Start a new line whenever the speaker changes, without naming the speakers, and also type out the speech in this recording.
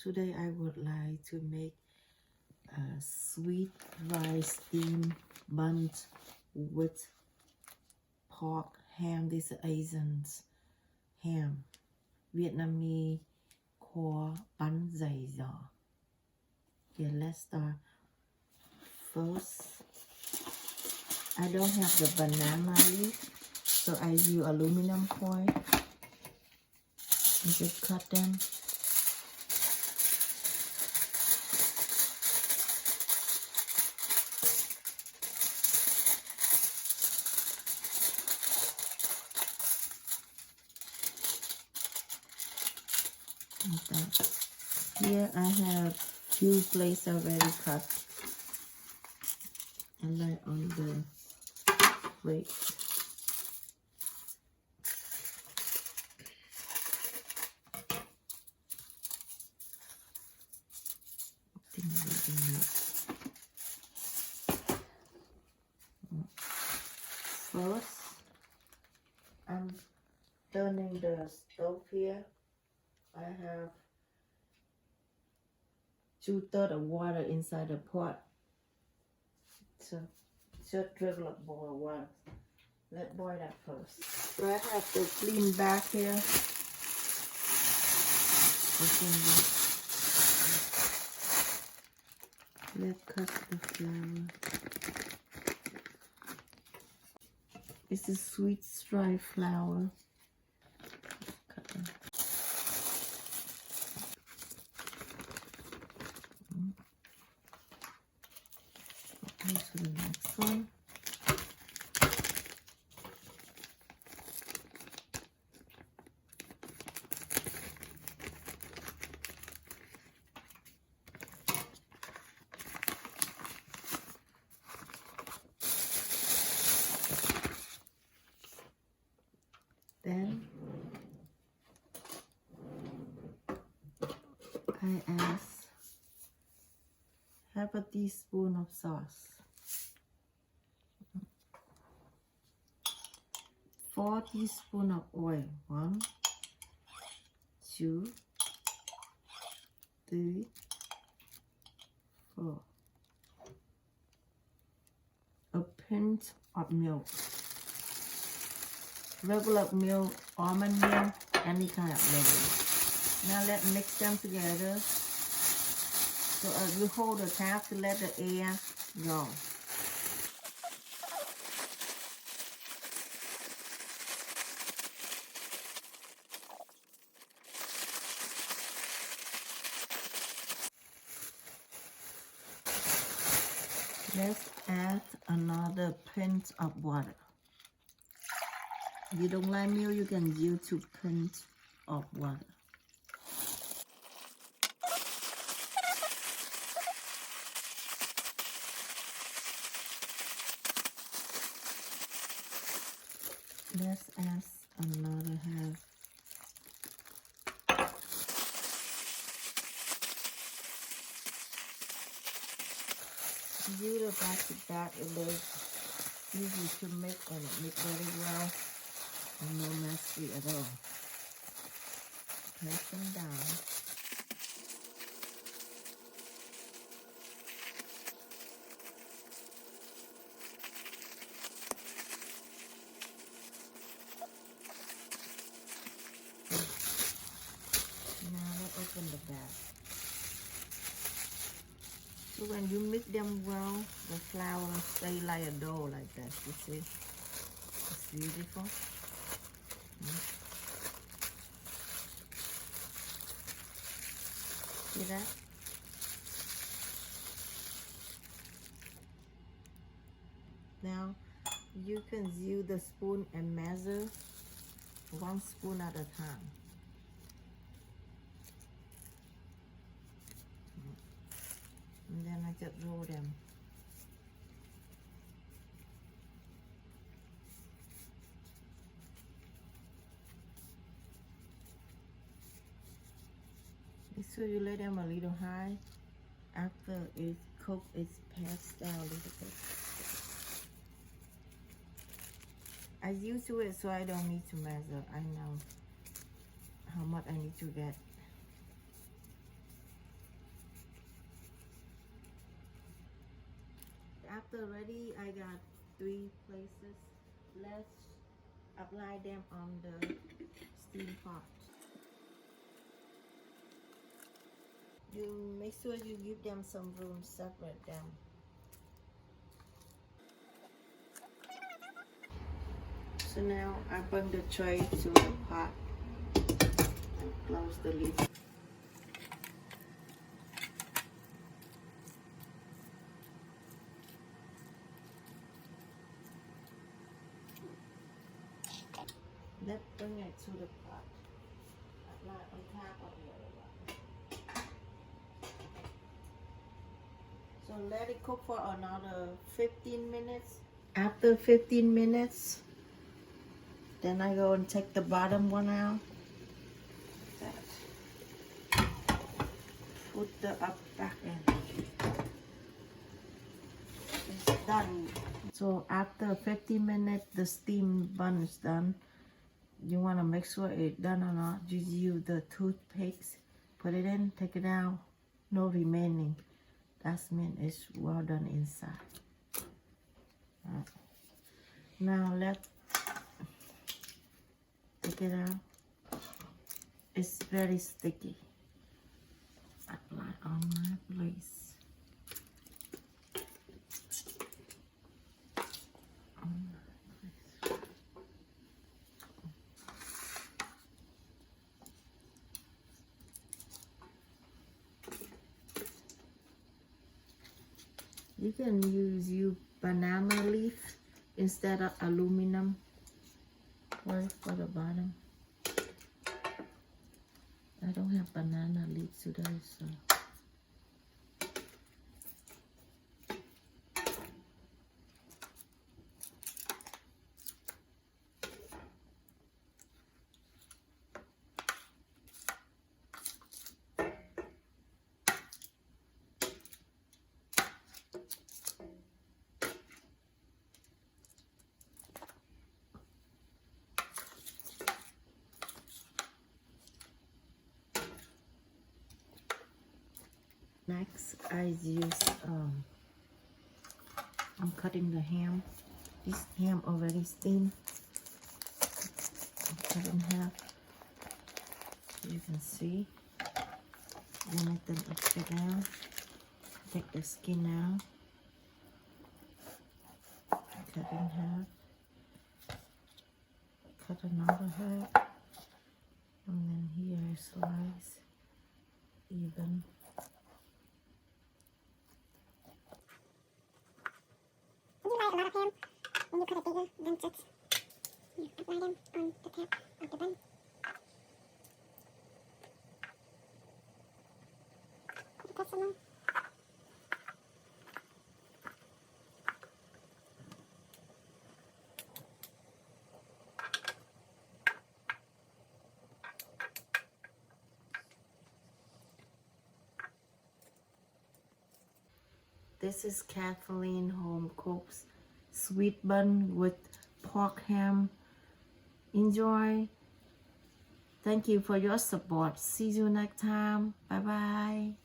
Today I would like to make a sweet rice steamed bun with pork ham. This is Asian's ham. Vietnamese call bun dày giò. Okay, let's start. First, I don't have the banana leaf, so I use aluminum foil. You just cut them. Like that. Here I have few plates already cut. And lay on the plate. First, I'm turning the stove here. I have 2/3 of water inside the pot. So just regular boil water. Let's boil that first. So I have to clean back here. Let's cut the flour. This is sweet dry flour. Cut them. Okay, to the next one. Then I add half a teaspoon of sauce, 4 teaspoons of oil. 1, 2, 3, 4. A pinch of milk. Regular milk, almond milk, any kind of milk. Now let's mix them together. So you hold the tap to let the air go. Let's add another pinch of water. If you don't like milk, you can use 2 pinches of water. Let's add another half. Use the plastic bag, it is easy to make and it mix very well. No messy at all. Press them down. Now let's open the bag. So when you mix them well, the flour stay like a dough like that. You see? It's beautiful. See that? Now you can use the spoon and measure 1 spoon at a time. And then I just roll them. Make sure you let them a little high. After it's cooked, it's passed down a little bit. I used to it so I don't need to measure. I know how much I need to get. After ready, I got 3 places. Let's apply them on the steam pot. You make sure you give them some room, separate them. So now I bring the tray to the pot and close the lid. Let's bring it to the pot. Apply on top of the other one. So let it cook for another 15 minutes. After 15 minutes, then I go and take the bottom one out. Put the up back in. It's done. So after 15 minutes, the steam bun is done. You want to make sure it's done or not. You use the toothpicks, put it in, take it out, no remaining. That means it's well done inside. Right. Now let's take it out. It's very sticky. Apply on my place. You can use banana leaf instead of aluminum foil for the bottom. I don't have banana leaves today, so. Next, I use, I'm cutting the ham. This ham already steamed. Cut in half. You can see. You make them upside down. Take the skin out. Cut in half. Cut another half. And then here slice even.
A lot of ham, when you cut it bigger, then just you apply them on the top of the bun. Press along.
This is Kathleen home cooks sweet bun with pork ham. Enjoy. Thank you for your support. See you next time. Bye bye.